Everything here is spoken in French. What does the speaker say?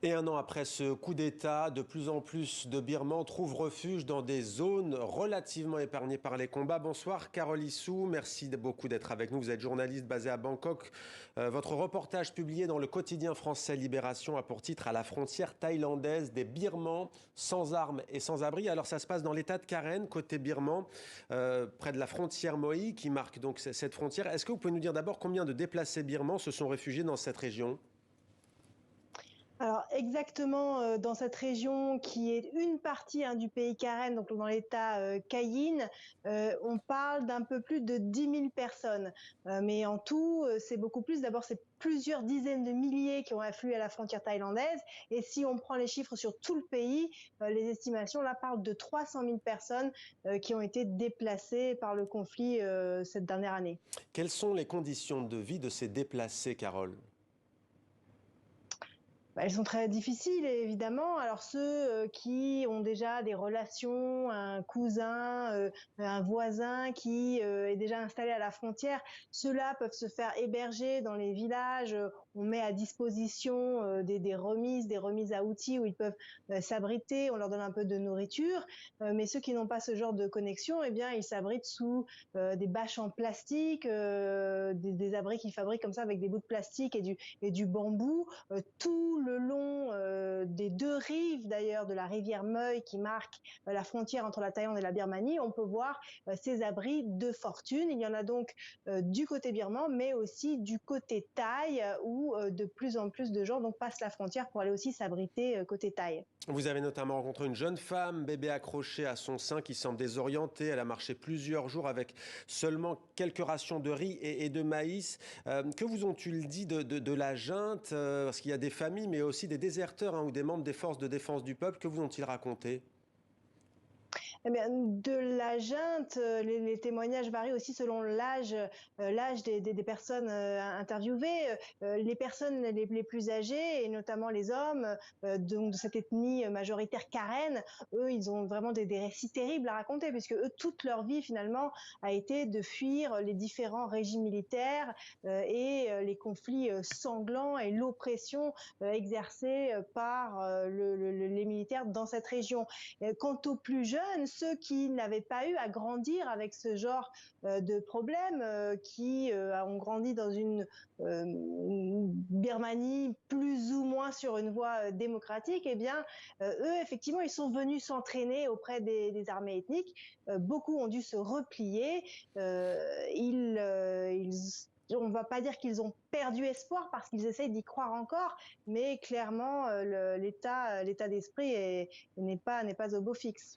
Et un an après ce coup d'État, de plus en plus de Birmans trouvent refuge dans des zones relativement épargnées par les combats. Bonsoir Carole Issou, merci beaucoup d'être avec nous. Vous êtes journaliste basé à Bangkok. Votre reportage publié dans le quotidien français Libération a pour titre « À la frontière thaïlandaise, des Birmans sans armes et sans abri ». Alors ça se passe dans l'état de Karen, côté birman, près de la frontière Moi, qui marque donc cette frontière. Est-ce que vous pouvez nous dire d'abord combien de déplacés birmans se sont réfugiés dans cette région ? Alors exactement, dans cette région qui est une partie du pays Karen, donc dans l'État Kayin, on parle d'un peu plus de 10 000 personnes. Mais en tout, c'est beaucoup plus. D'abord, c'est plusieurs dizaines de milliers qui ont afflué à la frontière thaïlandaise. Et si on prend les chiffres sur tout le pays, les estimations là parlent de 300 000 personnes qui ont été déplacées par le conflit cette dernière année. Quelles sont les conditions de vie de ces déplacés, Carole ? Elles sont très difficiles, évidemment. Alors ceux qui ont déjà des relations, un cousin, un voisin qui est déjà installé à la frontière, ceux-là peuvent se faire héberger dans les villages. On met à disposition des remises à outils où ils peuvent s'abriter. On leur donne un peu de nourriture. Mais ceux qui n'ont pas ce genre de connexion, eh bien, ils s'abritent sous des bâches en plastique, des abris qu'ils fabriquent comme ça avec des bouts de plastique et du bambou. Tout le long des deux rives d'ailleurs de la rivière Moi qui marque la frontière entre la Thaïlande et la Birmanie, on peut voir ces abris de fortune. Il y en a donc du côté birman, mais aussi du côté thaï où de plus en plus de gens donc passent la frontière pour aller aussi s'abriter côté thaï. Vous avez notamment rencontré une jeune femme, bébé accroché à son sein, qui semble désorientée. Elle a marché plusieurs jours avec seulement quelques rations de riz et de maïs. Que vous ont-ils dit de la junte Parce qu'il y a des familles, mais aussi des déserteurs ou des membres des forces de défense du peuple. Que vous ont-ils raconté ? Eh bien, de la junte, les témoignages varient aussi selon l'âge des personnes interviewées. Les personnes les plus âgées, et notamment les hommes, donc de cette ethnie majoritaire Karen, eux, ils ont vraiment des récits terribles à raconter, puisque eux, toute leur vie, finalement, a été de fuir les différents régimes militaires et les conflits sanglants et l'oppression exercée par les militaires dans cette région. Quant aux plus jeunes, ceux qui n'avaient pas eu à grandir avec ce genre de problème, qui ont grandi dans une Birmanie plus ou moins sur une voie démocratique, eh bien, eux, effectivement, ils sont venus s'entraîner auprès des armées ethniques. Beaucoup ont dû se replier. On ne va pas dire qu'ils ont perdu espoir parce qu'ils essayent d'y croire encore, mais clairement, l'état d'esprit n'est pas au beau fixe.